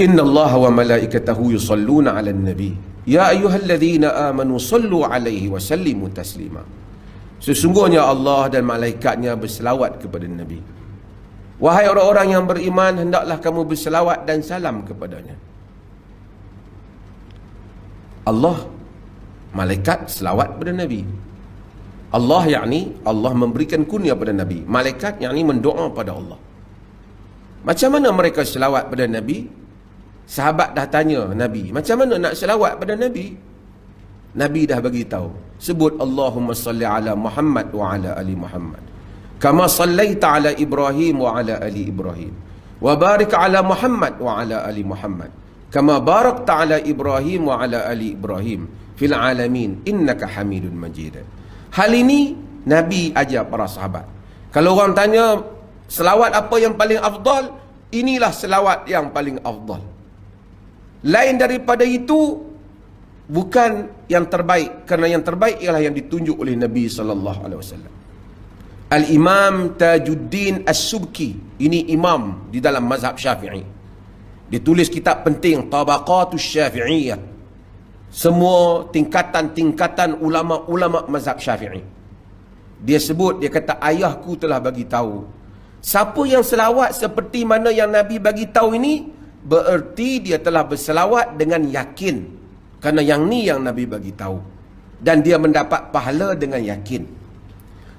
Inna Allah wa malaikatahu yusalluna 'alan nabi ya ayyuhalladzina amanu sallu 'alaihi wa sallimu taslima. Sesungguhnya Allah dan malaikatnya berselawat kepada Nabi. Wahai orang-orang yang beriman, hendaklah kamu berselawat dan salam kepadanya. Allah, malaikat selawat kepada Nabi. Allah yakni Allah memberikan kurnia pada Nabi. Malaikat yakni mendoa pada Allah. Macam mana mereka selawat pada Nabi? Sahabat dah tanya Nabi, macam mana nak selawat pada Nabi? Nabi dah bagi tahu. Sebut Allahumma salli ala Muhammad wa ala ali Muhammad. Kama sallaita ala Ibrahim wa ala ali Ibrahim. Wa barik ala Muhammad wa ala ali Muhammad. Kama barakta ala Ibrahim wa ala ali Ibrahim fil alamin innaka Hamidun Majid. Hal ini Nabi ajar para sahabat. Kalau orang tanya selawat apa yang paling afdal, inilah selawat yang paling afdal. Lain daripada itu bukan yang terbaik, kerana yang terbaik ialah yang ditunjuk oleh Nabi sallallahu alaihi wasallam. Al-Imam Tajuddin As-Subki, ini imam di dalam mazhab Syafi'i. Dia tulis kitab penting Tabaqatus Syafi'iyah. Semua tingkatan-tingkatan ulama-ulama mazhab Syafi'i. Dia sebut, dia kata, ayahku telah bagi tahu, siapa yang selawat seperti mana yang Nabi bagi tahu ini, bererti dia telah berselawat dengan yakin, kerana yang ni yang Nabi bagi tahu, dan dia mendapat pahala dengan yakin.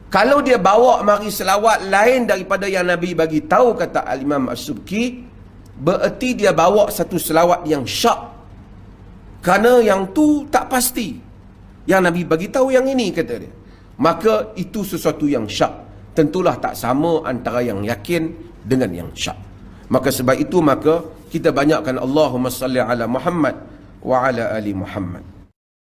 Kalau dia bawa mari selawat lain daripada yang Nabi bagi tahu, kata Al-Imam As-Subki, bererti dia bawa satu selawat yang syak, kerana yang tu tak pasti. Yang Nabi bagi tahu yang ini, kata dia, maka itu sesuatu yang syak. Tentulah tak sama antara yang yakin dengan yang syak. Maka sebab itu, maka kita banyakkan Allahumma salli ala Muhammad wa ala ali Muhammad.